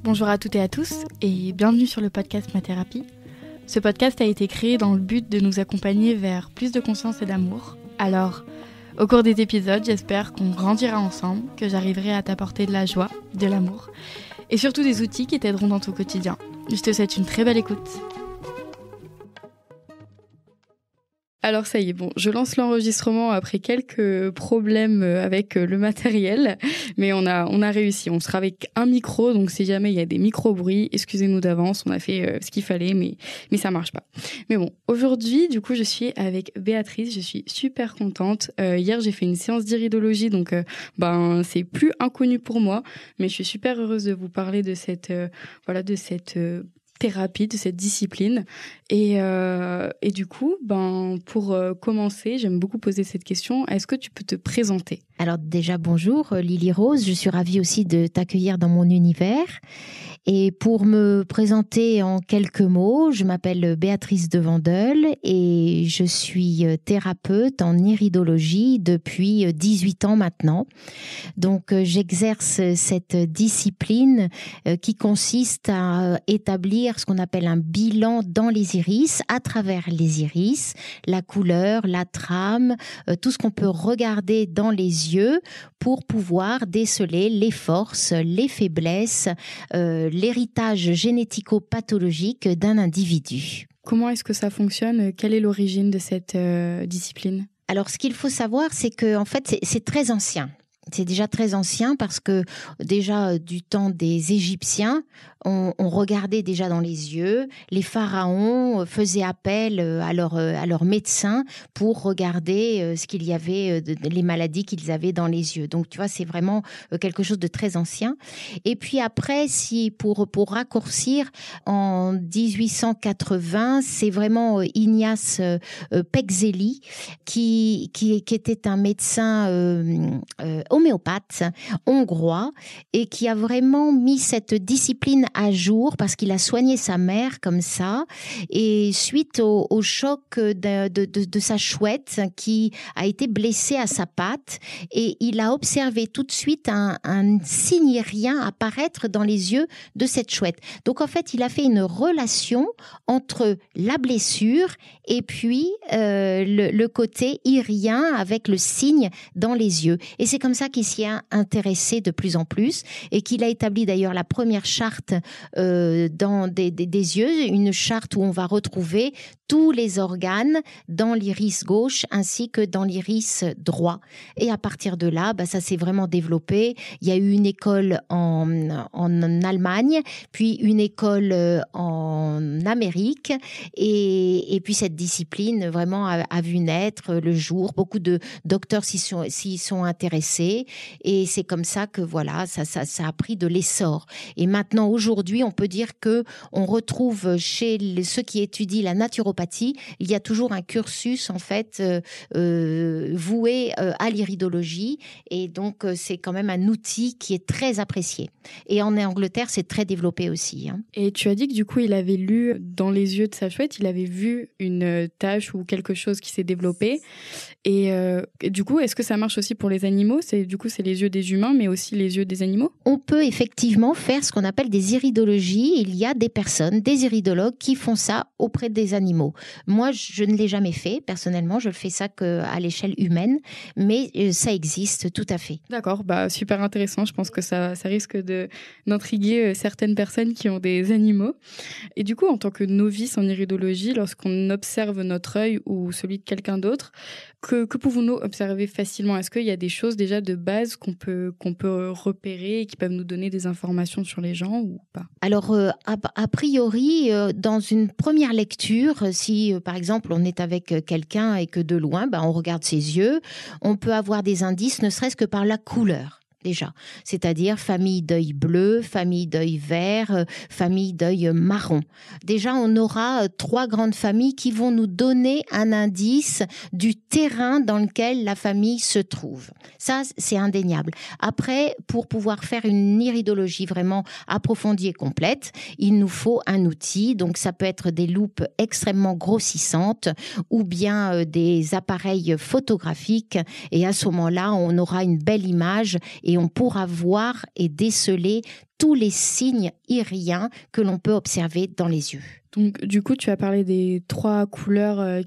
Bonjour à toutes et à tous et bienvenue sur le podcast Ma Thérapie. Ce podcast a été créé dans le but de nous accompagner vers plus de conscience et d'amour. Alors, au cours des épisodes, j'espère qu'on grandira ensemble, que j'arriverai à t'apporter de la joie, de l'amour et surtout des outils qui t'aideront dans ton quotidien. Je te souhaite une très belle écoute. Alors ça y est, bon, je lance l'enregistrement après quelques problèmes avec le matériel, mais on a réussi. On sera avec un micro, donc si jamais il y a des micro-bruits, excusez-nous d'avance, on a fait ce qu'il fallait, mais ça marche pas. Mais bon, aujourd'hui, du coup, je suis avec Béatrice, je suis super contente. Hier, j'ai fait une séance d'iridologie, donc c'est plus inconnu pour moi, mais je suis super heureuse de vous parler de cette thérapie, de cette discipline. Et du coup, pour commencer, j'aime beaucoup poser cette question. Est-ce que tu peux te présenter ? Alors déjà, bonjour Lily Rose, je suis ravie aussi de t'accueillir dans mon univers. Et pour me présenter en quelques mots, je m'appelle Béatrice Devandel et je suis thérapeute en iridologie depuis 18 ans maintenant. Donc j'exerce cette discipline qui consiste à établir ce qu'on appelle un bilan dans les iris, à travers les iris, la couleur, la trame, tout ce qu'on peut regarder dans les yeux pour pouvoir déceler les forces, les faiblesses, l'héritage génético-pathologique d'un individu. Comment est-ce que ça fonctionne ? Quelle est l'origine de cette discipline ? Alors, ce qu'il faut savoir, c'est que en fait, c'est très ancien. C'est déjà très ancien parce que déjà du temps des Égyptiens, on regardait déjà dans les yeux. Les pharaons faisaient appel à leurs médecins pour regarder ce qu'il y avait, les maladies qu'ils avaient dans les yeux. Donc tu vois, c'est vraiment quelque chose de très ancien. Et puis après, pour raccourcir, en 1880, c'est vraiment Ignace Pexeli qui était un médecin homéopathe hongrois et qui a vraiment mis cette discipline à jour parce qu'il a soigné sa mère comme ça et suite au choc de sa chouette qui a été blessée à sa patte et il a observé tout de suite un signe irien apparaître dans les yeux de cette chouette. Donc en fait, il a fait une relation entre la blessure et puis le côté irien avec le signe dans les yeux. Et c'est comme ça qu'il s'y a intéressé de plus en plus et qu'il a établi d'ailleurs la première charte dans des yeux, une charte où on va retrouver tous les organes dans l'iris gauche ainsi que dans l'iris droit. Et à partir de là, ça s'est vraiment développé. Il y a eu une école en Allemagne, puis une école en Amérique et puis cette discipline vraiment a vu naître le jour. Beaucoup de docteurs s'y sont intéressés et c'est comme ça que voilà, ça a pris de l'essor. Et maintenant, aujourd'hui, on peut dire que on retrouve chez ceux qui étudient la naturopathie, il y a toujours un cursus en fait voué à l'iridologie et donc c'est quand même un outil qui est très apprécié. Et en Angleterre, c'est très développé aussi. Et tu as dit que du coup, il avait lu dans les yeux de sa chouette, il avait vu une tache ou quelque chose qui s'est développé. Et du coup, est-ce que ça marche aussi pour les animaux ? C'est les yeux des humains, mais aussi les yeux des animaux ? On peut effectivement faire ce qu'on appelle des iridologies. Il y a des personnes, des iridologues, qui font ça auprès des animaux. Moi, je ne l'ai jamais fait. Personnellement, je ne fais ça qu'à l'échelle humaine, mais ça existe tout à fait. D'accord, super intéressant. Je pense que ça risque d'intriguer certaines personnes qui ont des animaux. Et du coup, en tant que novice en iridologie, lorsqu'on observe notre œil ou celui de quelqu'un d'autre, que pouvons-nous observer facilement ? Est-ce qu'il y a des choses déjà de base qu'on peut repérer et qui peuvent nous donner des informations sur les gens ou pas ? Alors, a priori, dans une première lecture, si par exemple on est avec quelqu'un et que de loin, on regarde ses yeux, on peut avoir des indices, ne serait-ce que par la couleur. Déjà, c'est-à-dire famille d'œil bleu, famille d'œil vert, famille d'œil marron. Déjà, on aura 3 grandes familles qui vont nous donner un indice du terrain dans lequel la famille se trouve. Ça, c'est indéniable. Après, pour pouvoir faire une iridologie vraiment approfondie et complète, il nous faut un outil. Donc, ça peut être des loupes extrêmement grossissantes ou bien des appareils photographiques. Et à ce moment-là, on aura une belle image et et on pourra voir et déceler tous les signes iriens que l'on peut observer dans les yeux. Donc, du coup, tu as parlé des 3 couleurs,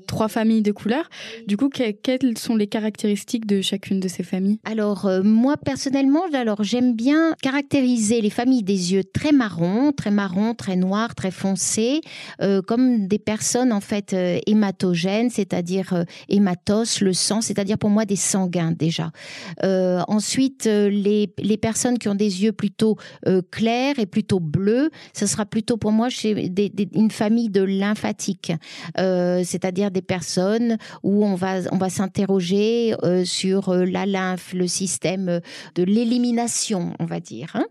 3 familles de couleurs. Du coup, quelles sont les caractéristiques de chacune de ces familles? Alors, moi, personnellement, j'aime bien caractériser les familles des yeux très marrons, très noirs, très foncés, comme des personnes, en fait, hématogènes, c'est-à-dire hématos, le sang, c'est-à-dire pour moi des sanguins, déjà. Ensuite, les personnes qui ont des yeux plutôt clairs et plutôt bleus, ce sera plutôt pour moi une famille de lymphatiques, c'est-à-dire des personnes où on va s'interroger sur la lymphe, le système de l'élimination, on va dire. Hein.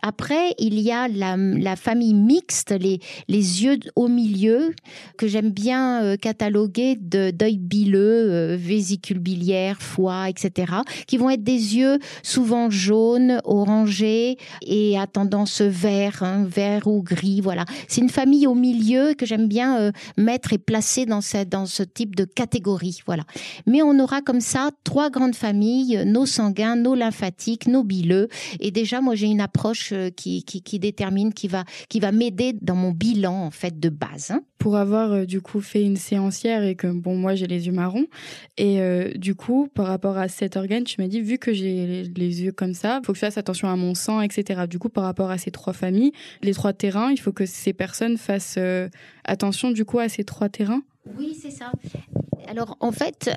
Après, il y a la famille mixte, les yeux au milieu, que j'aime bien cataloguer d'œil bileux, vésicule biliaire, foie, etc., qui vont être des yeux souvent jaunes, orangés et à tendance vert, vert ou gris, voilà. C'est une famille au milieu que j'aime bien mettre et placer dans ce type de catégorie, voilà. Mais on aura comme ça 3 grandes familles, nos sanguins, nos lymphatiques, nos bileux. Et déjà, moi, j'ai une approche qui détermine, qui va m'aider dans mon bilan, en fait, de base. Hein. Pour avoir, du coup, fait une séance hier et que, bon, moi, j'ai les yeux marrons. Et du coup, par rapport à cet organe, tu m'as dit, vu que j'ai les yeux comme ça, il faut que je fasse attention à mon sang, etc. Du coup, par rapport à ces 3 familles, les 3 terrains, il faut que ces personnes fassent attention, du coup, à ces 3 terrains? Oui, c'est ça. Alors, en fait,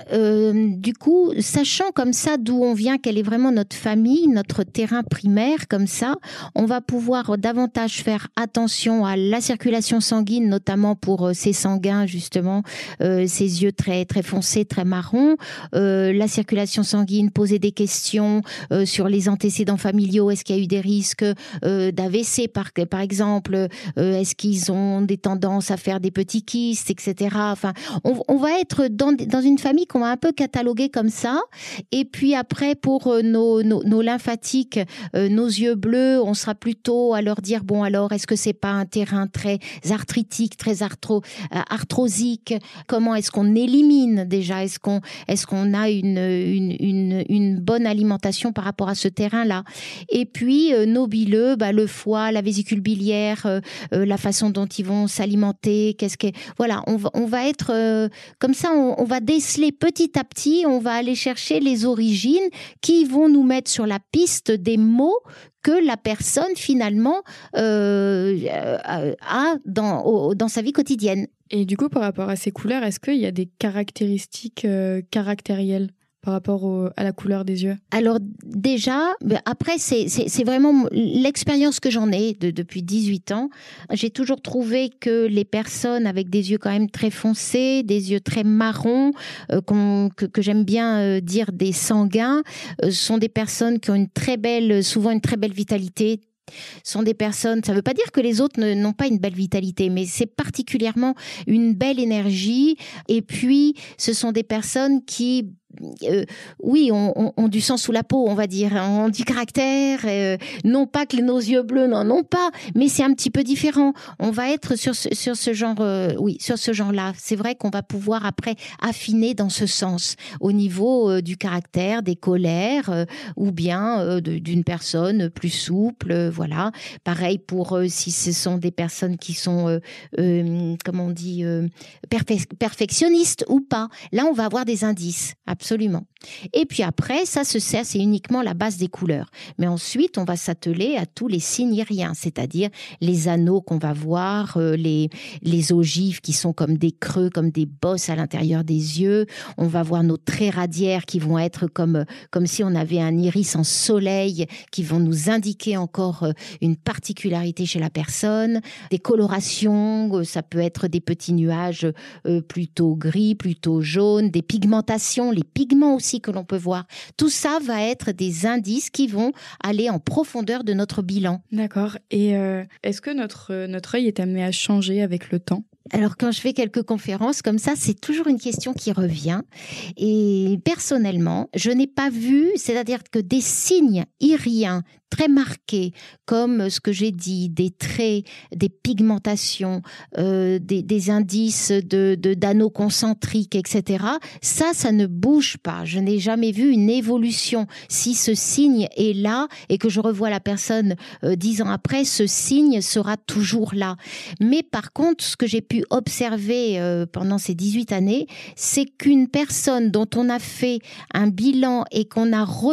du coup, sachant comme ça d'où on vient, quelle est vraiment notre famille, notre terrain primaire, comme ça, on va pouvoir davantage faire attention à la circulation sanguine, notamment pour ces sanguins, justement, ces yeux très, très foncés, très marrons, la circulation sanguine, poser des questions sur les antécédents familiaux, est-ce qu'il y a eu des risques d'AVC, par exemple, est-ce qu'ils ont des tendances à faire des petits kystes, etc. Enfin, on va être dans une famille qu'on va un peu cataloguer comme ça. Et puis après, pour nos lymphatiques, nos yeux bleus, on sera plutôt à leur dire, bon alors, est-ce que c'est pas un terrain très arthritique, très arthrosique? Comment est-ce qu'on élimine déjà? Est-ce qu'on a une bonne alimentation par rapport à ce terrain-là? Et puis, nos bileux, le foie, la vésicule biliaire, la façon dont ils vont s'alimenter, voilà, on va être comme ça, on va déceler petit à petit, on va aller chercher les origines qui vont nous mettre sur la piste des mots que la personne finalement a dans sa vie quotidienne. Et du coup, par rapport à ces couleurs, est-ce qu'il y a des caractéristiques caractérielles par rapport à la couleur des yeux? Alors déjà, après c'est vraiment l'expérience que j'en ai depuis 18 ans. J'ai toujours trouvé que les personnes avec des yeux quand même très foncés, des yeux très marrons, que j'aime bien dire des sanguins, sont des personnes qui ont souvent une très belle vitalité. Sont des personnes, ça ne veut pas dire que les autres n'ont pas une belle vitalité, mais c'est particulièrement une belle énergie. Et puis, ce sont des personnes qui oui, ont du sang sous la peau, on va dire, ont du caractère, non pas que nos yeux bleus n'en ont pas, mais c'est un petit peu différent. On va être sur ce genre, sur ce genre-là. C'est vrai qu'on va pouvoir après affiner dans ce sens, au niveau du caractère, des colères, ou bien d'une personne plus souple, voilà. Pareil pour si ce sont des personnes qui sont, comment on dit, perfectionnistes ou pas. Là, on va avoir des indices. Absolument. Et puis après, ça se sert, c'est uniquement la base des couleurs. Mais ensuite, on va s'atteler à tous les signes iriens, c'est-à-dire les anneaux qu'on va voir, les ogives qui sont comme des creux, comme des bosses à l'intérieur des yeux. On va voir nos traits radiaires qui vont être comme si on avait un iris en soleil, qui vont nous indiquer encore une particularité chez la personne. Des colorations, ça peut être des petits nuages plutôt gris, plutôt jaunes, des pigmentations, les pigments aussi que l'on peut voir. Tout ça va être des indices qui vont aller en profondeur de notre bilan. D'accord. Et est-ce que notre œil est amené à changer avec le temps ? Alors, quand je fais quelques conférences comme ça, c'est toujours une question qui revient. Et personnellement, je n'ai pas vu, c'est-à-dire que des signes iriens très marquées, comme ce que j'ai dit, des traits, des pigmentations, des indices d'anneaux concentriques, etc., ça ne bouge pas. Je n'ai jamais vu une évolution. Si ce signe est là et que je revois la personne 10 ans après, ce signe sera toujours là. Mais par contre, ce que j'ai pu observer pendant ces 18 années, c'est qu'une personne dont on a fait un bilan et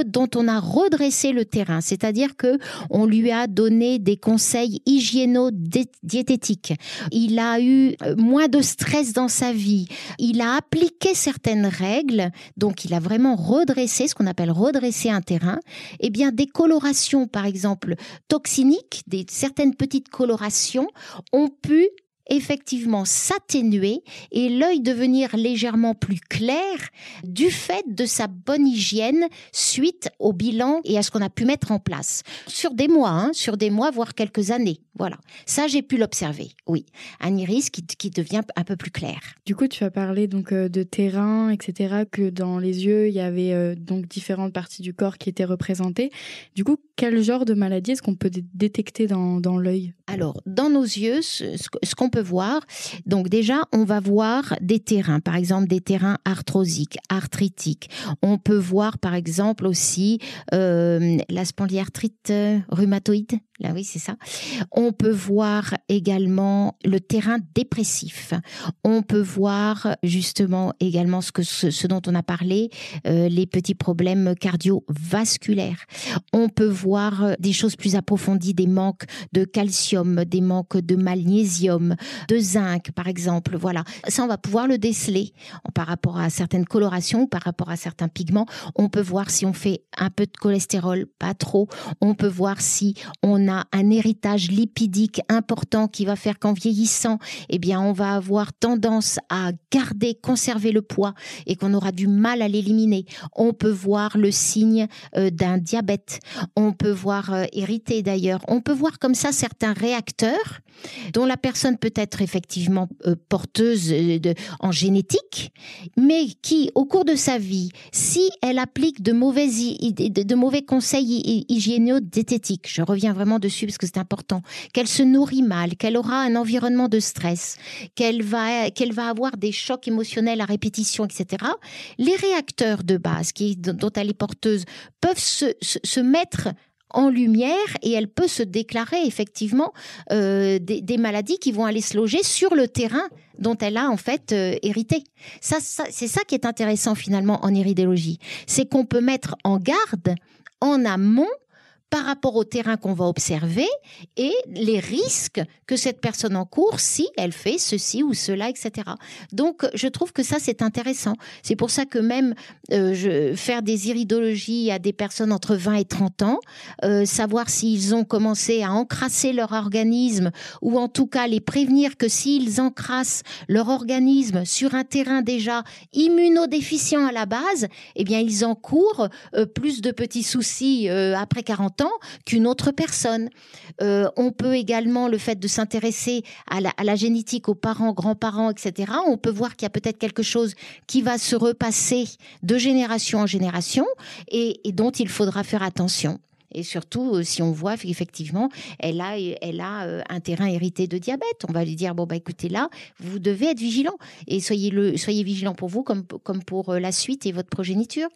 dont on a redressé le terrain, c'est-à-dire que on lui a donné des conseils hygiéno-diététiques. Il a eu moins de stress dans sa vie. Il a appliqué certaines règles. Donc, il a vraiment redressé, ce qu'on appelle redresser un terrain. Eh bien, des colorations, par exemple, toxiniques, certaines petites colorations ont pu effectivement s'atténuer et l'œil devenir légèrement plus clair du fait de sa bonne hygiène suite au bilan et à ce qu'on a pu mettre en place. Sur des mois, voire quelques années. Voilà. Ça, j'ai pu l'observer. Oui. Un iris qui devient un peu plus clair. Du coup, tu as parlé donc de terrain, etc., que dans les yeux, il y avait donc différentes parties du corps qui étaient représentées. Du coup, quel genre de maladie est-ce qu'on peut détecter dans l'œil ? Alors, dans nos yeux, ce qu'on peut voir, donc déjà, on va voir des terrains, par exemple des terrains arthrosiques, arthritiques. On peut voir, par exemple, aussi la spondyarthrite rhumatoïde. Là, oui, c'est ça. On peut voir également le terrain dépressif. On peut voir justement également ce dont on a parlé, les petits problèmes cardiovasculaires. On peut voir des choses plus approfondies, des manques de calcium, des manques de magnésium, de zinc, par exemple. Voilà. Ça, on va pouvoir le déceler par rapport à certaines colorations, par rapport à certains pigments. On peut voir si on fait un peu de cholestérol, pas trop. On peut voir si on a un héritage lipidique important qui va faire qu'en vieillissant, eh bien, on va avoir tendance à conserver le poids et qu'on aura du mal à l'éliminer. On peut voir le signe d'un diabète. On peut voir hériter d'ailleurs. On peut voir comme ça certains réacteurs dont la personne peut être effectivement porteuse en génétique, mais qui, au cours de sa vie, si elle applique de mauvais conseils hygiéno-diététiques, je reviens vraiment dessus parce que c'est important, qu'elle se nourrit mal, qu'elle aura un environnement de stress, qu'elle va avoir des chocs émotionnels à répétition, etc., les réacteurs de base dont elle est porteuse peuvent se mettre en lumière et elle peut se déclarer effectivement des maladies qui vont aller se loger sur le terrain dont elle a en fait hérité. Ça, c'est ça qui est intéressant finalement en iridologie. C'est qu'on peut mettre en garde en amont par rapport au terrain qu'on va observer et les risques que cette personne encourt si elle fait ceci ou cela, etc. Donc, je trouve que ça, c'est intéressant. C'est pour ça que même faire des iridologies à des personnes entre 20 et 30 ans, savoir s'ils ont commencé à encrasser leur organisme ou en tout cas les prévenir que s'ils encrassent leur organisme sur un terrain déjà immunodéficient à la base, eh bien, ils encourent plus de petits soucis après 40 ans qu'une autre personne. On peut également, le fait de s'intéresser à la génétique, aux parents, grands-parents, etc., on peut voir qu'il y a peut-être quelque chose qui va se repasser de génération en génération et dont il faudra faire attention. Et surtout, si on voit qu'effectivement, elle a un terrain hérité de diabète, on va lui dire, bon, bah, écoutez, là, vous devez être vigilant. Et soyez vigilant pour vous comme pour la suite et votre progéniture.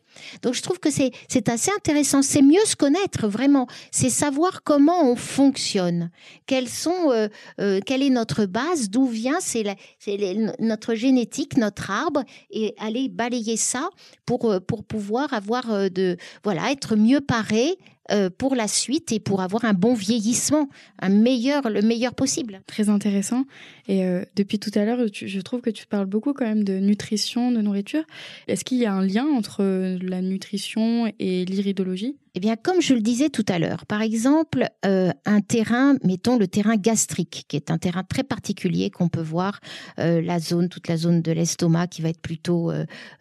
Donc, je trouve que c'est assez intéressant. C'est mieux se connaître, vraiment. C'est savoir comment on fonctionne. Quelle est notre base, d'où vient, notre génétique, notre arbre, et aller balayer ça pour pouvoir être mieux paré pour la suite et pour avoir un bon vieillissement, le meilleur possible. Très intéressant. Et depuis tout à l'heure, je trouve que tu parles beaucoup quand même de nutrition, de nourriture. Est-ce qu'il y a un lien entre la nutrition et l'iridologie ? Eh bien, comme je le disais tout à l'heure, par exemple, un terrain, mettons le terrain gastrique, qui est un terrain très particulier qu'on peut voir, toute la zone de l'estomac qui va être plutôt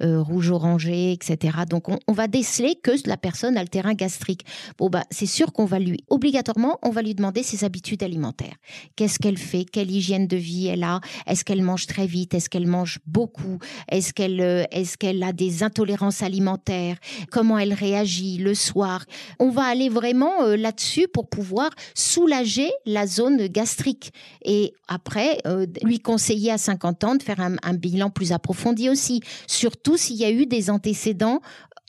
rouge-orangé, etc. Donc, on va déceler que la personne a le terrain gastrique. Bon, bah, c'est sûr qu'on va obligatoirement, on va lui demander ses habitudes alimentaires. Qu'est-ce qu'elle fait? Quelle hygiène de vie elle a? Est-ce qu'elle mange très vite? Est-ce qu'elle mange beaucoup? Est-ce qu'elle a des intolérances alimentaires? Comment elle réagit le soir? On va aller vraiment là-dessus pour pouvoir soulager la zone gastrique. Et après, lui conseiller à 50 ans de faire un bilan plus approfondi aussi, surtout s'il y a eu des antécédents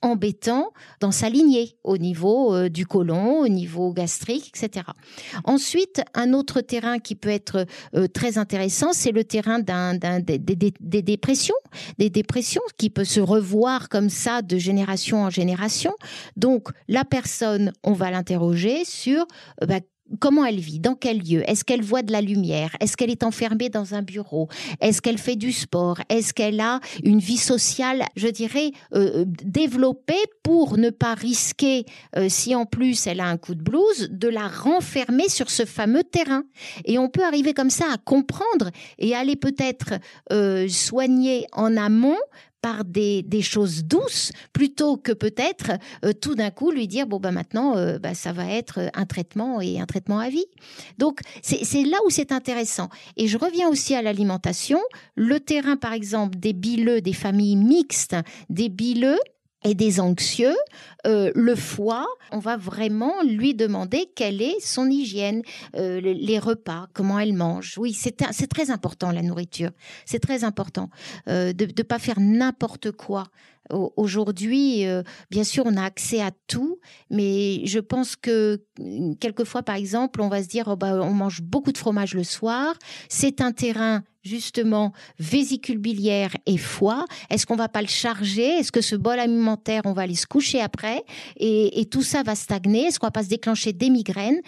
embêtant dans sa lignée, au niveau du côlon, au niveau gastrique, etc. Ensuite, un autre terrain qui peut être très intéressant, c'est le terrain des dépressions, qui peut se revoir comme ça de génération en génération. Donc, la personne, on va l'interroger sur comment elle vit, dans quel lieu, est-ce qu'elle voit de la lumière, est-ce qu'elle est enfermée dans un bureau, est-ce qu'elle fait du sport, est-ce qu'elle a une vie sociale, je dirais, développée pour ne pas risquer, si en plus elle a un coup de blues, de la renfermer sur ce fameux terrain. Et on peut arriver comme ça à comprendre et aller peut-être soigner en amont par des choses douces, plutôt que peut-être tout d'un coup lui dire maintenant ça va être un traitement et un traitement à vie. Donc c'est là où c'est intéressant. Et je reviens aussi à l'alimentation. Le terrain par exemple des bileux, des familles mixtes, des bileux et des anxieux, le foie, on va vraiment lui demander quelle est son hygiène, les repas, comment elle mange. Oui, c'est très important la nourriture, c'est très important de pas faire n'importe quoi. Aujourd'hui, bien sûr, on a accès à tout, mais je pense que quelquefois, par exemple, on va se dire on mange beaucoup de fromage le soir, c'est un terrain justement vésicule biliaire et foie. Est-ce qu'on va pas le charger? Est-ce que ce bol alimentaire, on va aller se coucher après et tout ça va stagner? Est-ce qu'on va pas se déclencher des migraines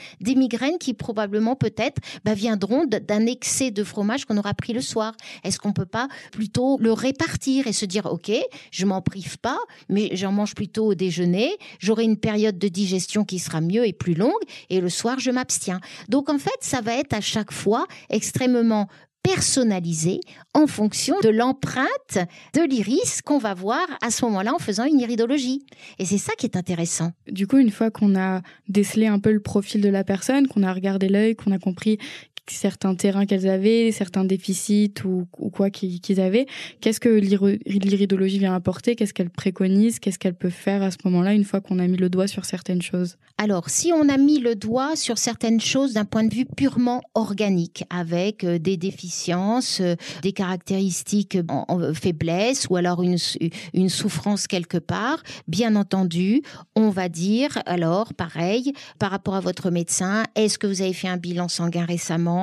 qui probablement peut-être viendront d'un excès de fromage qu'on aura pris le soir? Est-ce qu'on peut pas plutôt le répartir et se dire ok, je m'en prive pas, mais j'en mange plutôt au déjeuner, j'aurai une période de digestion qui sera mieux et plus longue et le soir je m'abstiens. Donc en fait, ça va être à chaque fois extrêmement personnalisé en fonction de l'empreinte de l'iris qu'on va voir à ce moment-là en faisant une iridologie. Et c'est ça qui est intéressant. Du coup, une fois qu'on a décelé un peu le profil de la personne, qu'on a regardé l'œil, qu'on a compris certains terrains qu'elles avaient, certains déficits ou quoi qu'ils avaient, qu'est-ce que l'iridologie vient apporter? Qu'est-ce qu'elle préconise? Qu'est-ce qu'elle peut faire à ce moment-là, une fois qu'on a mis le doigt sur certaines choses? Alors, si on a mis le doigt sur certaines choses d'un point de vue purement organique, avec des déficiences, des caractéristiques en faiblesse ou alors une souffrance quelque part, bien entendu, on va dire, alors, pareil, par rapport à votre médecin, est-ce que vous avez fait un bilan sanguin récemment?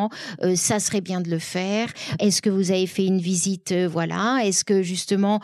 Ça serait bien de le faire. Est-ce que vous avez fait une visite? Est-ce que justement,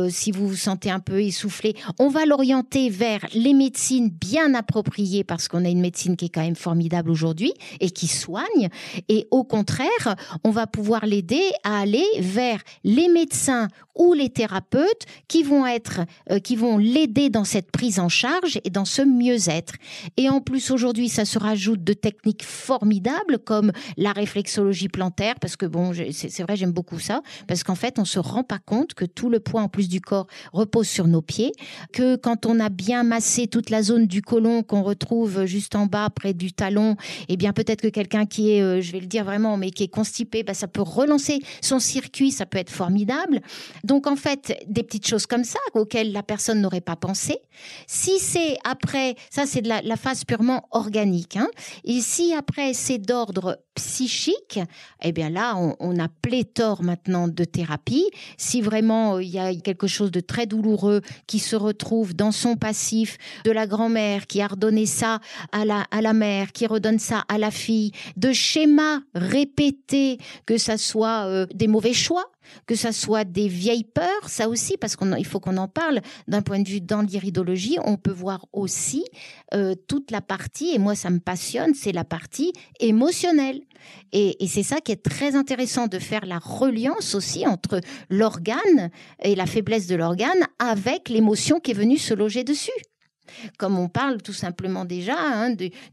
si vous vous sentez un peu essoufflé, on va l'orienter vers les médecines bien appropriées parce qu'on a une médecine qui est quand même formidable aujourd'hui et qui soigne. Et au contraire, on va pouvoir l'aider à aller vers les médecins ou les thérapeutes qui vont l'aider dans cette prise en charge et dans ce mieux-être. Et en plus, aujourd'hui, ça se rajoute de techniques formidables comme la réflexologie plantaire, parce que c'est vrai, j'aime beaucoup ça, parce qu'en fait, on se rend pas compte que tout le poids en plus du corps repose sur nos pieds, que quand on a bien massé toute la zone du côlon qu'on retrouve juste en bas, près du talon, eh bien peut-être que quelqu'un qui est, je vais le dire vraiment, mais qui est constipé, ça peut relancer son circuit, ça peut être formidable. Donc en fait, des petites choses comme ça auxquelles la personne n'aurait pas pensé. Si c'est après, ça c'est de la phase purement organique, et si après c'est d'ordre psychique, eh bien là, on a pléthore maintenant de thérapies. Si vraiment il y a quelque chose de très douloureux qui se retrouve dans son passif, de la grand-mère qui a redonné ça à la mère, qui redonne ça à la fille, de schémas répétés, que ça soit des mauvais choix, que ça soit des vieilles peurs, ça aussi, parce qu'il faut qu'on en parle d'un point de vue dans l'iridologie, on peut voir aussi toute la partie, et moi ça me passionne, c'est la partie émotionnelle. Et c'est ça qui est très intéressant, de faire la reliance aussi entre l'organe et la faiblesse de l'organe avec l'émotion qui est venue se loger dessus. Comme on parle tout simplement déjà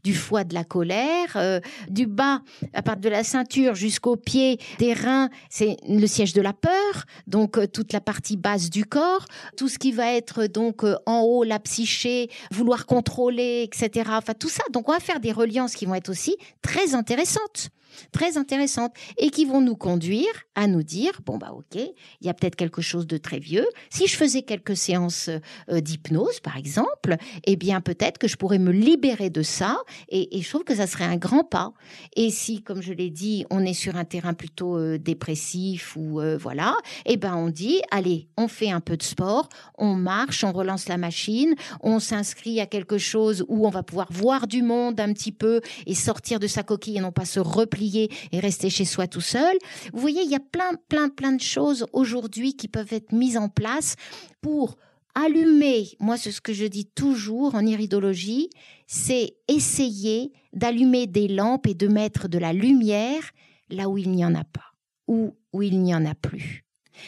du foie de la colère, du bas, à partir de la ceinture jusqu'aux pieds, des reins, c'est le siège de la peur, donc toute la partie basse du corps, tout ce qui va être donc en haut, la psyché, vouloir contrôler, etc. Enfin tout ça, donc on va faire des reliances qui vont être aussi très intéressantes. très intéressantes et qui vont nous conduire à nous dire, bon bah ok, il y a peut-être quelque chose de très vieux. Si je faisais quelques séances d'hypnose, par exemple, eh bien peut-être que je pourrais me libérer de ça et je trouve que ça serait un grand pas. Et si, comme je l'ai dit, on est sur un terrain plutôt dépressif ou voilà, eh ben on dit, allez, on fait un peu de sport, on marche, on relance la machine, on s'inscrit à quelque chose où on va pouvoir voir du monde un petit peu et sortir de sa coquille et non pas se replier et rester chez soi tout seul. Vous voyez, il y a plein de choses aujourd'hui qui peuvent être mises en place pour allumer. Moi, c'est ce que je dis toujours en iridologie, c'est essayer d'allumer des lampes et de mettre de la lumière là où il n'y en a pas, ou où il n'y en a plus.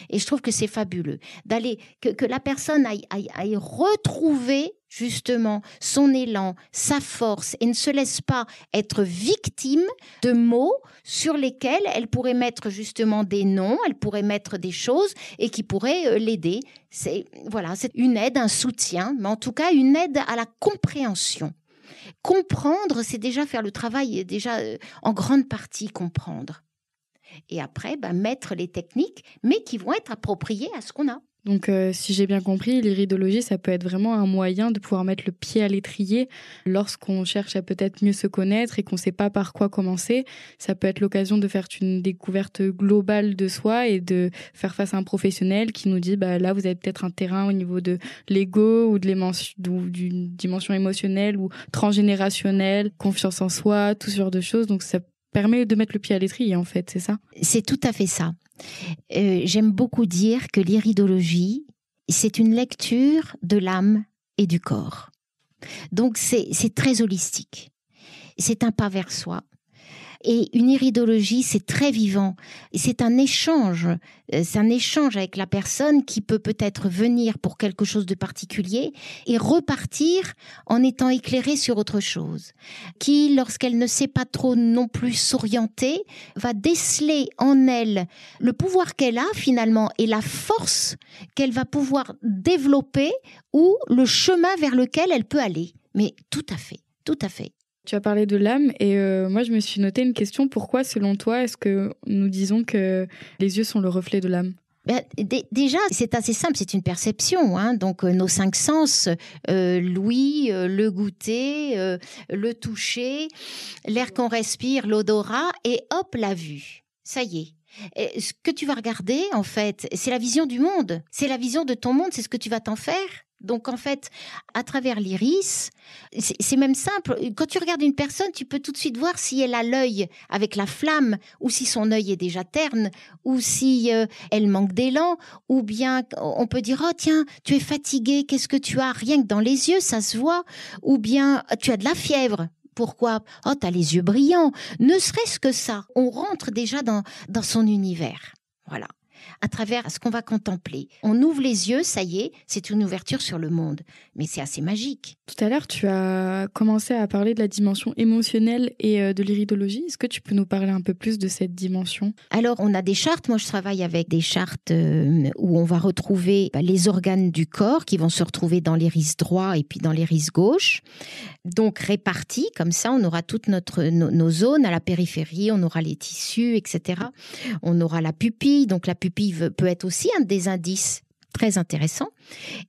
Et je trouve que c'est fabuleux d'aller que la personne aille retrouver justement son élan, sa force et ne se laisse pas être victime de mots sur lesquels elle pourrait mettre justement des noms, elle pourrait mettre des choses et qui pourraient l'aider. C'est une aide, un soutien, mais en tout cas une aide à la compréhension. Comprendre, c'est déjà faire le travail, déjà en grande partie comprendre. Et après, mettre les techniques, mais qui vont être appropriées à ce qu'on a. Donc, si j'ai bien compris, l'iridologie, ça peut être vraiment un moyen de pouvoir mettre le pied à l'étrier lorsqu'on cherche à peut-être mieux se connaître et qu'on ne sait pas par quoi commencer. Ça peut être l'occasion de faire une découverte globale de soi et de faire face à un professionnel qui nous dit, là, vous avez peut-être un terrain au niveau de l'ego ou d'une dimension émotionnelle ou transgénérationnelle, confiance en soi, tout ce genre de choses. Donc, ça permet de mettre le pied à l'étrier, en fait, c'est ça ? C'est tout à fait ça. J'aime beaucoup dire que l'iridologie, c'est une lecture de l'âme et du corps. Donc, c'est très holistique. C'est un pas vers soi. Et une iridologie, c'est très vivant. C'est un échange avec la personne qui peut peut-être venir pour quelque chose de particulier et repartir en étant éclairée sur autre chose. Qui, lorsqu'elle ne sait pas trop non plus s'orienter, va déceler en elle le pouvoir qu'elle a finalement et la force qu'elle va pouvoir développer ou le chemin vers lequel elle peut aller. Mais tout à fait, tout à fait. Tu as parlé de l'âme et moi je me suis noté une question. Pourquoi, selon toi, est-ce que nous disons que les yeux sont le reflet de l'âme ? Déjà, c'est assez simple, c'est une perception. Donc, nos 5 sens, l'ouïe, le goûter, le toucher, l'air qu'on respire, l'odorat et hop, la vue. Ça y est. Et ce que tu vas regarder, en fait, c'est la vision du monde. C'est la vision de ton monde, c'est ce que tu vas t'en faire. Donc, en fait, à travers l'iris, c'est même simple. Quand tu regardes une personne, tu peux tout de suite voir si elle a l'œil avec la flamme, ou si son œil est déjà terne, ou si elle manque d'élan, ou bien on peut dire « Oh tiens, tu es fatigué, qu'est-ce que tu as ?» Rien que dans les yeux, ça se voit. Ou bien « Tu as de la fièvre ». Pourquoi ? Oh, t'as les yeux brillants. Ne serait-ce que ça, on rentre déjà dans son univers. Voilà. À travers ce qu'on va contempler. On ouvre les yeux, ça y est, c'est une ouverture sur le monde. Mais c'est assez magique. Tout à l'heure, tu as commencé à parler de la dimension émotionnelle et de l'iridologie. Est-ce que tu peux nous parler un peu plus de cette dimension ? Alors, on a des chartes. Moi, je travaille avec des chartes où on va retrouver les organes du corps qui vont se retrouver dans l'iris droit et puis dans l'iris gauche. Donc, répartis, comme ça, on aura toutes nos zones. À la périphérie, on aura les tissus, etc. On aura la pupille. Donc, la pupille peut être aussi un des indices très intéressants.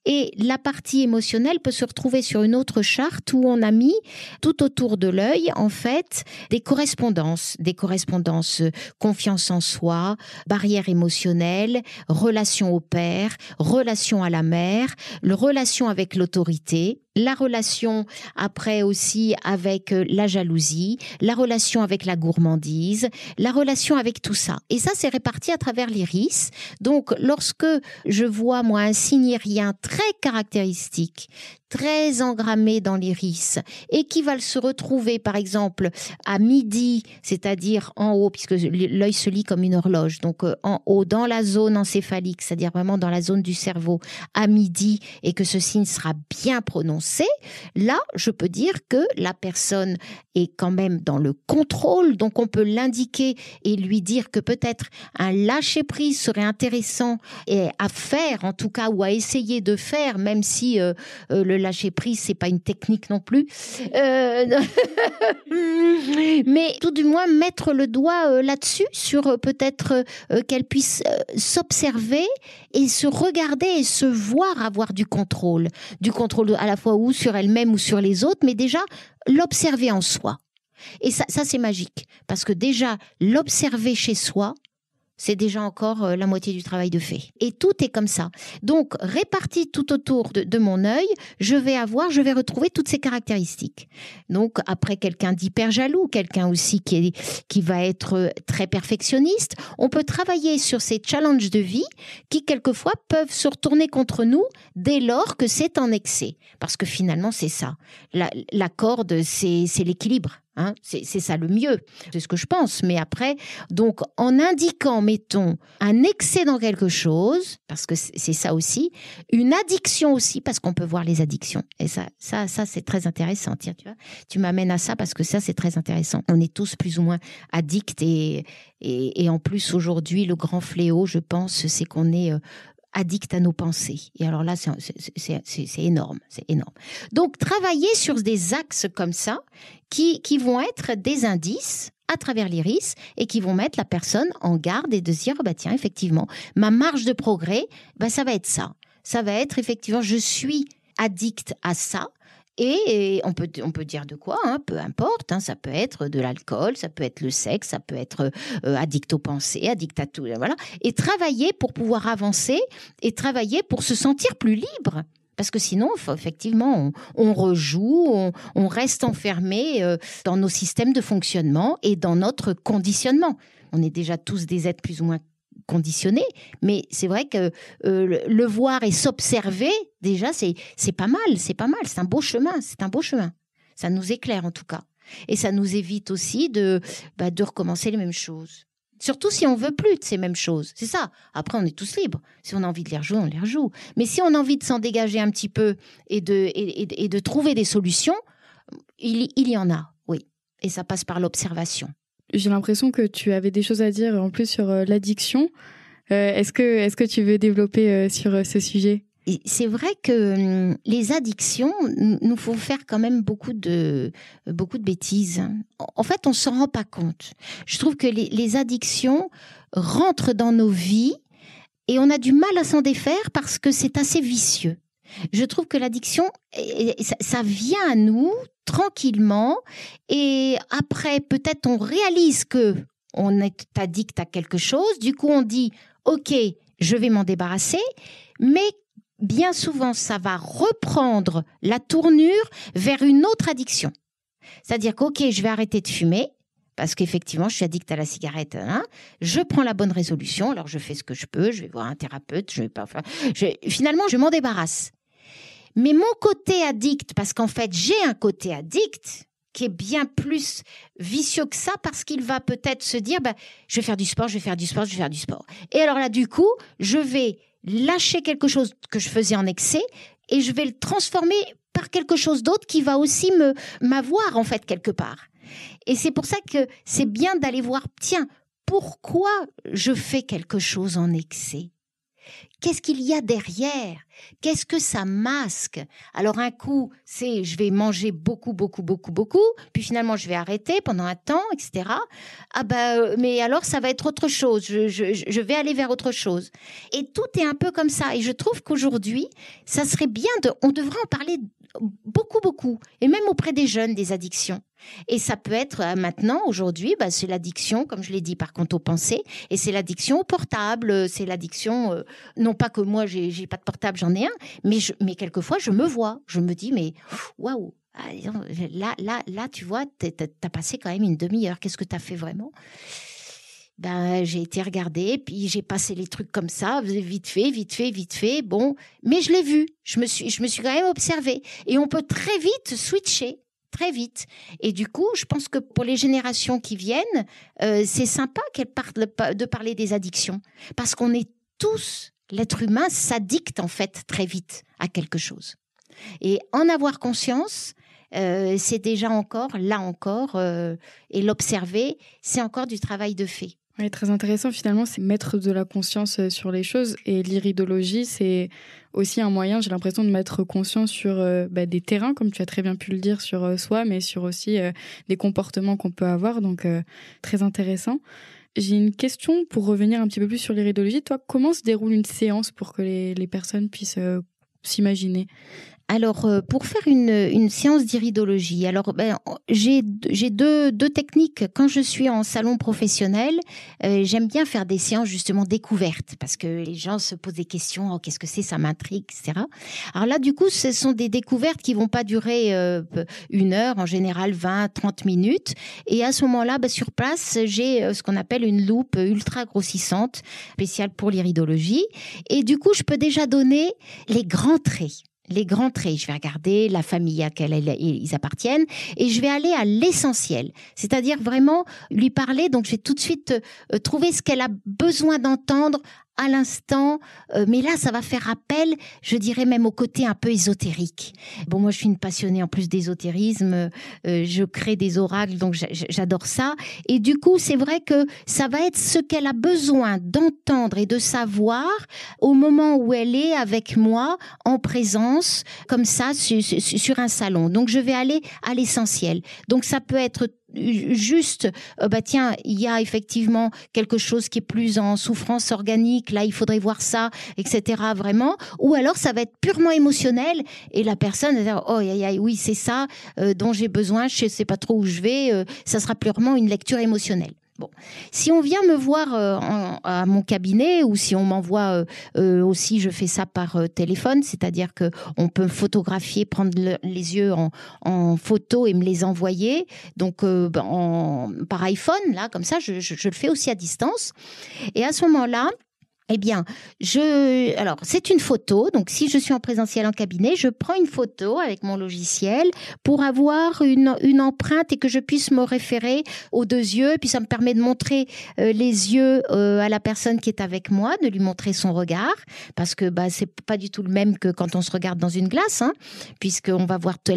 Et la partie émotionnelle peut se retrouver sur une autre charte où on a mis tout autour de l'œil, en fait, des correspondances confiance en soi, barrière émotionnelle, relation au père, relation à la mère, relation avec l'autorité, la relation après aussi avec la jalousie, la relation avec la gourmandise, la relation avec tout ça. Et ça, c'est réparti à travers l'iris. Donc, lorsque je vois, moi, un signe iridien très caractéristique, très engrammé dans l'iris et qui va se retrouver, par exemple, à midi, c'est-à-dire en haut, puisque l'œil se lit comme une horloge, donc en haut, dans la zone encéphalique, c'est-à-dire vraiment dans la zone du cerveau, à midi, et que ce signe sera bien prononcé, pensée, là, je peux dire que la personne est quand même dans le contrôle, donc on peut l'indiquer et lui dire que peut-être un lâcher-prise serait intéressant à faire, en tout cas, ou à essayer de faire, même si le lâcher-prise, c'est pas une technique non plus. Mais tout du moins, mettre le doigt là-dessus, sur peut-être qu'elle puisse s'observer et se regarder et se voir avoir du contrôle à la fois ou sur elle-même ou sur les autres, mais déjà l'observer en soi. Et ça c'est magique, parce que déjà l'observer chez soi, c'est déjà encore la moitié du travail de fait. Et tout est comme ça. Donc, réparti tout autour de mon œil, je vais retrouver toutes ces caractéristiques. Donc, après, quelqu'un d'hyper jaloux, quelqu'un aussi qui va être très perfectionniste, on peut travailler sur ces challenges de vie qui, quelquefois, peuvent se retourner contre nous dès lors que c'est en excès. Parce que finalement, c'est ça. La corde, c'est l'équilibre. Hein, c'est ça le mieux, c'est ce que je pense. Mais après, donc en indiquant, mettons, un excès dans quelque chose, parce que c'est ça aussi, une addiction aussi, parce qu'on peut voir les addictions. Et ça c'est très intéressant. Tiens, tu m'amènes à ça parce que ça c'est très intéressant. On est tous plus ou moins addicts et en plus aujourd'hui le grand fléau, je pense, c'est qu'on est addict à nos pensées. Et alors là, c'est énorme, c'est énorme. Donc, travailler sur des axes comme ça, qui vont être des indices à travers l'iris et qui vont mettre la personne en garde et de se dire, tiens, effectivement, ma marge de progrès, ça va être ça. Ça va être, effectivement, je suis addict à ça. Et on peut dire de quoi, hein, peu importe, hein, ça peut être de l'alcool, ça peut être le sexe, ça peut être addict aux pensées, addict à tout, voilà. Et travailler pour pouvoir avancer et travailler pour se sentir plus libre. Parce que sinon, effectivement, on rejoue, on reste enfermé dans nos systèmes de fonctionnement et dans notre conditionnement. On est déjà tous des êtres plus ou moins conditionnés, mais c'est vrai que le voir et s'observer, déjà, c'est pas mal, c'est un beau chemin, Ça nous éclaire en tout cas. Et ça nous évite aussi de recommencer les mêmes choses. Surtout si on veut plus de ces mêmes choses. C'est ça. Après, on est tous libres. Si on a envie de les rejouer, on les rejoue. Mais si on a envie de s'en dégager un petit peu et de trouver des solutions, il y en a, oui. Et ça passe par l'observation. J'ai l'impression que tu avais des choses à dire en plus sur l'addiction. Est-ce que tu veux développer sur ce sujet ? Et c'est vrai que les addictions nous font faire quand même beaucoup de bêtises. En fait, on s'en rend pas compte. Je trouve que les addictions rentrent dans nos vies et on a du mal à s'en défaire parce que c'est assez vicieux. Je trouve que l'addiction, ça vient à nous tranquillement et après, peut-être on réalise que on est addict à quelque chose. Du coup, on dit « Ok, je vais m'en débarrasser », mais bien souvent, ça va reprendre la tournure vers une autre addiction. C'est-à-dire qu'ok, je vais arrêter de fumer, parce qu'effectivement, je suis addict à la cigarette. Hein. Je prends la bonne résolution, alors je fais ce que je peux, je vais voir un thérapeute, finalement, je m'en débarrasse. Mais mon côté addict, parce qu'en fait, j'ai un côté addict qui est bien plus vicieux que ça, parce qu'il va peut-être se dire, je vais faire du sport. Et alors là, du coup, je vais lâcher quelque chose que je faisais en excès et je vais le transformer par quelque chose d'autre qui va aussi m'avoir en fait quelque part. Et c'est pour ça que c'est bien d'aller voir, tiens, pourquoi je fais quelque chose en excès ? Qu'est-ce qu'il y a derrière ? Qu'est-ce que ça masque ? Alors un coup, c'est je vais manger beaucoup, puis finalement je vais arrêter pendant un temps, etc. Mais alors ça va être autre chose, je vais aller vers autre chose. Et tout est un peu comme ça. Et je trouve qu'aujourd'hui, ça serait bien, on devrait en parler beaucoup, et même auprès des jeunes, des addictions. Et ça peut être maintenant, aujourd'hui, c'est l'addiction, comme je l'ai dit, par contre aux pensées, et c'est l'addiction au portable, c'est l'addiction, non pas que moi j'ai pas de portable, j'en ai un, mais quelquefois je me vois, je me dis mais waouh, là tu vois, t'as passé quand même une demi-heure, qu'est-ce que t'as fait vraiment ? J'ai été regarder, puis j'ai passé les trucs comme ça, vite fait, bon, mais je l'ai vu, je me suis quand même observée, et on peut très vite switcher. Très vite. Et du coup, je pense que pour les générations qui viennent, c'est sympa qu'elles parlent de parler des addictions. Parce qu'on est tous, l'être humain s'addicte en fait très vite à quelque chose. Et en avoir conscience, c'est déjà là encore, et l'observer, c'est encore du travail de fait. Oui, très intéressant finalement, c'est mettre de la conscience sur les choses. Et l'iridologie, c'est aussi un moyen, j'ai l'impression, de mettre conscience sur des terrains, comme tu as très bien pu le dire, sur soi, mais sur aussi des comportements qu'on peut avoir. Donc, très intéressant. J'ai une question pour revenir un petit peu plus sur l'iridologie. Toi, comment se déroule une séance pour que les personnes puissent s'imaginer ? Alors, pour faire une séance d'iridologie, j'ai deux techniques. Quand je suis en salon professionnel, j'aime bien faire des séances justement découvertes parce que les gens se posent des questions. Oh, qu'est-ce que c'est? Ça m'intrigue, etc. Alors là, du coup, ce sont des découvertes qui vont pas durer 1 heure, en général 20, 30 minutes. Et à ce moment-là, sur place, j'ai ce qu'on appelle une loupe ultra grossissante, spéciale pour l'iridologie. Et du coup, je peux déjà donner les grands traits. Je vais regarder la famille à laquelle ils appartiennent et je vais aller à l'essentiel, c'est-à-dire vraiment lui parler. Donc, je vais tout de suite trouver ce qu'elle a besoin d'entendre à l'instant, mais là, ça va faire appel, je dirais même au côté un peu ésotérique. Bon, moi, je suis une passionnée en plus d'ésotérisme, je crée des oracles, donc j'adore ça. Et du coup, c'est vrai que ça va être ce qu'elle a besoin d'entendre et de savoir au moment où elle est avec moi, en présence, comme ça, sur un salon. Donc, je vais aller à l'essentiel. Donc, ça peut être juste, tiens, il y a effectivement quelque chose qui est plus en souffrance organique, là il faudrait voir ça, etc. vraiment, ou alors ça va être purement émotionnel et la personne va dire, oh oui c'est ça dont j'ai besoin, je sais pas trop où je vais, ça sera purement une lecture émotionnelle. Bon, si on vient me voir à mon cabinet ou si on m'envoie aussi, je fais ça par téléphone, c'est-à-dire que on peut photographier, prendre les yeux en photo et me les envoyer. Donc par iPhone, là, comme ça, je le fais aussi à distance. Et à ce moment-là, eh bien, alors, c'est une photo. Donc, si je suis en présentiel en cabinet, je prends une photo avec mon logiciel pour avoir une empreinte et que je puisse me référer aux 2 yeux. Et puis, ça me permet de montrer les yeux à la personne qui est avec moi, de lui montrer son regard. Parce que, c'est pas du tout le même que quand on se regarde dans une glace, hein, puisqu'elle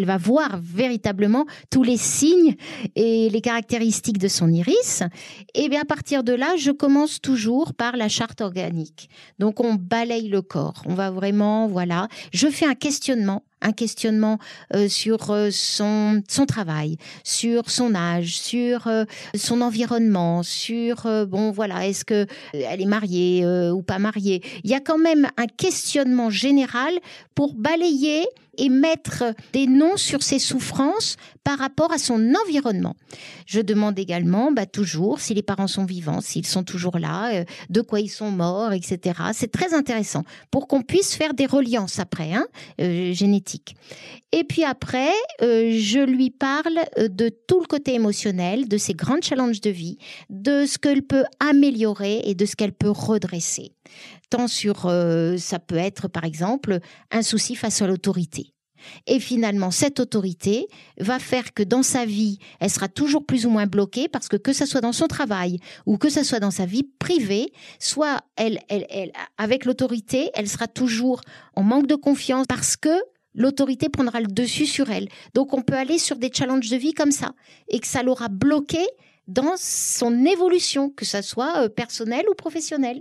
va voir véritablement tous les signes et les caractéristiques de son iris. Et bien, à partir de là, je commence toujours par la charte organique. Donc, on balaye le corps. On va vraiment, voilà. Je fais un questionnement sur son travail, sur son âge, sur son environnement, sur est-ce que elle est mariée ou pas mariée. Il y a quand même un questionnement général pour balayer et mettre des noms sur ses souffrances par rapport à son environnement. Je demande également, toujours, si les parents sont vivants, s'ils sont toujours là, de quoi ils sont morts, etc. C'est très intéressant pour qu'on puisse faire des reliances après, génétiques. Et puis après, je lui parle de tout le côté émotionnel, de ses grands challenges de vie, de ce qu'elle peut améliorer et de ce qu'elle peut redresser. Tant sur, ça peut être par exemple un souci face à l'autorité. Et finalement, cette autorité va faire que dans sa vie, elle sera toujours plus ou moins bloquée parce que ça soit dans son travail ou que ça soit dans sa vie privée, soit elle, avec l'autorité, elle sera toujours en manque de confiance parce que l'autorité prendra le dessus sur elle. Donc, on peut aller sur des challenges de vie comme ça et que ça l'aura bloqué dans son évolution, que ça soit personnelle ou professionnelle.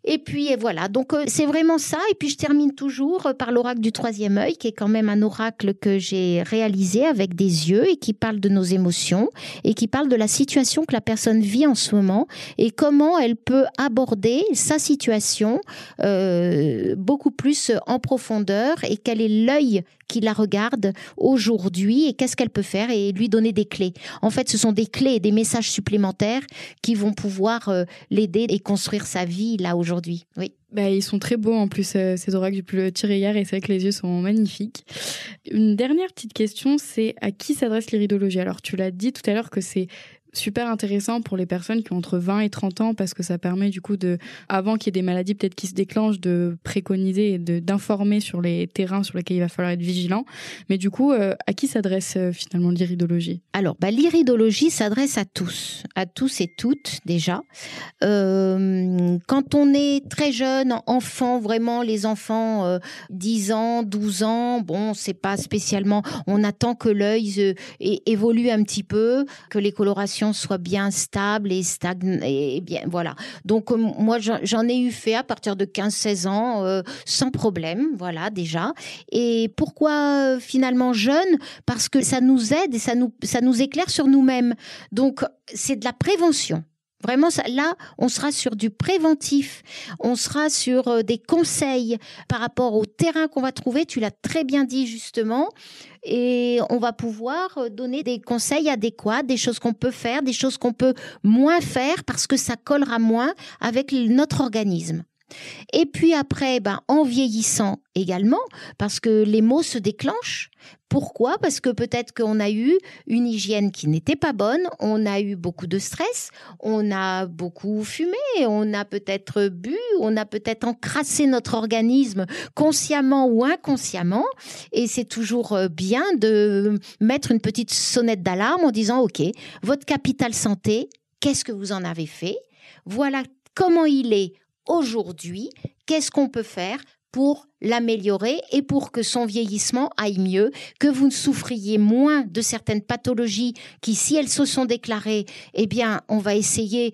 Et puis voilà, donc c'est vraiment ça. Et puis je termine toujours par l'oracle du 3e œil, qui est quand même un oracle que j'ai réalisé avec des yeux et qui parle de nos émotions et qui parle de la situation que la personne vit en ce moment et comment elle peut aborder sa situation beaucoup plus en profondeur et quel est l'œil qui la regarde aujourd'hui et qu'est-ce qu'elle peut faire et lui donner des clés. En fait, ce sont des clés et des messages supplémentaires qui vont pouvoir l'aider et construire sa vie là aujourd'hui. Oui. Ils sont très beaux en plus, ces oracles. J'ai pu le tirer hier et c'est vrai que les yeux sont magnifiques. Une dernière petite question, c'est à qui s'adresse l'iridologie? Alors tu l'as dit tout à l'heure que c'est super intéressant pour les personnes qui ont entre 20 et 30 ans parce que ça permet du coup avant qu'il y ait des maladies peut-être qui se déclenchent, de préconiser et d'informer sur les terrains sur lesquels il va falloir être vigilant. Mais du coup, à qui s'adresse finalement l'iridologie ? Alors, l'iridologie s'adresse à tous et toutes déjà. Quand on est très jeune, enfant, vraiment les enfants, 10 ans, 12 ans, bon, c'est pas spécialement, on attend que l'œil évolue un petit peu, que les colorations soient bien stables et stagnent, et bien, voilà. Donc, moi, j'en ai eu fait à partir de 15-16 ans, sans problème, voilà, déjà. Et pourquoi finalement jeune ? Parce que ça nous aide et ça nous éclaire sur nous-mêmes. Donc, c'est de la prévention. Vraiment, là, on sera sur du préventif, on sera sur des conseils par rapport au terrain qu'on va trouver, tu l'as très bien dit justement, et on va pouvoir donner des conseils adéquats, des choses qu'on peut faire, des choses qu'on peut moins faire parce que ça collera moins avec notre organisme. Et puis après, en vieillissant également, parce que les maux se déclenchent. Pourquoi ? Parce que peut-être qu'on a eu une hygiène qui n'était pas bonne, on a eu beaucoup de stress, on a beaucoup fumé, on a peut-être bu, on a peut-être encrassé notre organisme consciemment ou inconsciemment. Et c'est toujours bien de mettre une petite sonnette d'alarme en disant « Ok, votre capital santé, qu'est-ce que vous en avez fait ? Voilà comment il est aujourd'hui, qu'est-ce qu'on peut faire pour l'améliorer et pour que son vieillissement aille mieux, que vous ne souffriez moins de certaines pathologies qui, si elles se sont déclarées, eh bien, on va essayer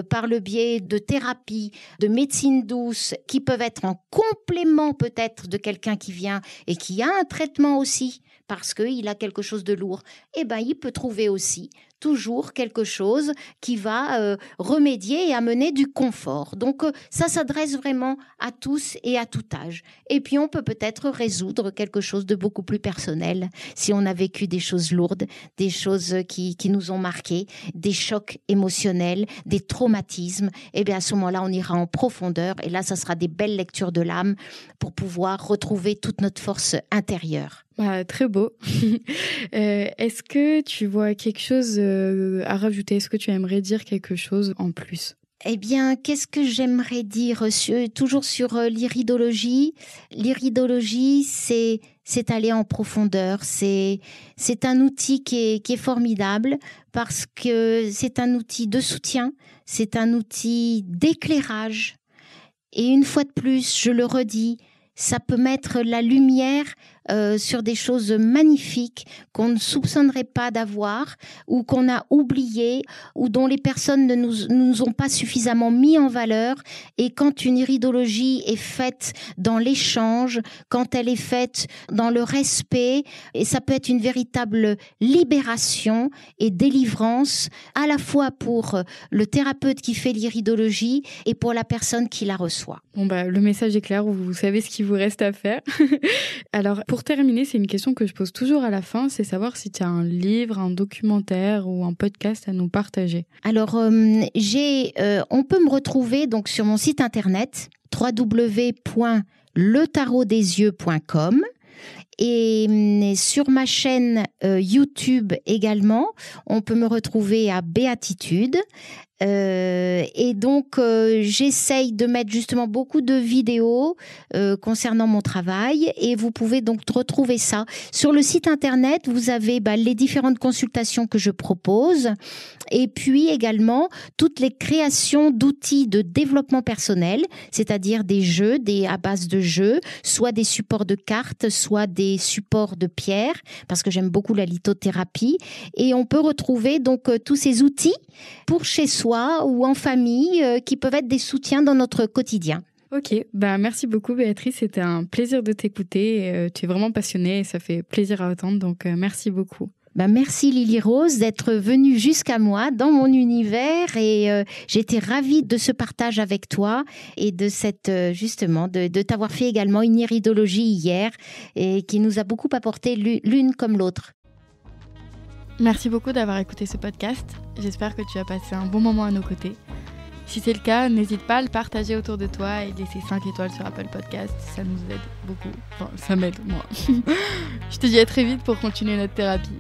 par le biais de thérapies, de médecine douce, qui peuvent être en complément peut-être de quelqu'un qui vient et qui a un traitement aussi, parce qu'il a quelque chose de lourd, eh bien, il peut trouver aussi toujours quelque chose qui va remédier et amener du confort. Donc, ça s'adresse vraiment à tous et à tout âge. Et puis, on peut peut-être résoudre quelque chose de beaucoup plus personnel si on a vécu des choses lourdes, des choses qui nous ont marqués, des chocs émotionnels, des traumatismes. Eh bien, à ce moment-là, on ira en profondeur. Et là, ça sera des belles lectures de l'âme pour pouvoir retrouver toute notre force intérieure. Très beau. Est-ce que tu vois quelque chose à rajouter ? Est-ce que tu aimerais dire quelque chose en plus ? Eh bien, qu'est-ce que j'aimerais dire toujours sur l'iridologie ? L'iridologie, c'est aller en profondeur. C'est un outil qui est formidable parce que c'est un outil de soutien, c'est un outil d'éclairage. Et une fois de plus, je le redis, ça peut mettre la lumière sur des choses magnifiques qu'on ne soupçonnerait pas d'avoir ou qu'on a oubliées ou dont les personnes ne nous ont pas suffisamment mis en valeur. Et quand une iridologie est faite dans l'échange, quand elle est faite dans le respect, et ça peut être une véritable libération et délivrance à la fois pour le thérapeute qui fait l'iridologie et pour la personne qui la reçoit. Bon le message est clair, vous savez ce qu'il vous reste à faire. Alors, pour terminer, c'est une question que je pose toujours à la fin, c'est savoir si tu as un livre, un documentaire ou un podcast à nous partager. Alors, on peut me retrouver donc sur mon site internet www.letarotdesyeux.com et sur ma chaîne YouTube également, on peut me retrouver à Béatitude. Et donc, j'essaye de mettre justement beaucoup de vidéos concernant mon travail et vous pouvez donc retrouver ça. Sur le site internet, vous avez les différentes consultations que je propose et puis également toutes les créations d'outils de développement personnel, c'est-à-dire des jeux, à base de jeux, soit des supports de cartes, soit des supports de pierre, parce que j'aime beaucoup la lithothérapie. Et on peut retrouver donc tous ces outils pour chez soi ou en famille qui peuvent être des soutiens dans notre quotidien. Ok, merci beaucoup Béatrice, c'était un plaisir de t'écouter, tu es vraiment passionnée et ça fait plaisir à entendre, donc merci beaucoup. Merci Lily Rose d'être venue jusqu'à moi dans mon univers et j'étais ravie de ce partage avec toi et de cette justement de t'avoir fait également une iridologie hier et qui nous a beaucoup apporté l'une comme l'autre. Merci beaucoup d'avoir écouté ce podcast. J'espère que tu as passé un bon moment à nos côtés. Si c'est le cas, n'hésite pas à le partager autour de toi et laisser 5 étoiles sur Apple Podcast. Ça nous aide beaucoup. Enfin, ça m'aide, moi. Je te dis à très vite pour continuer notre thérapie.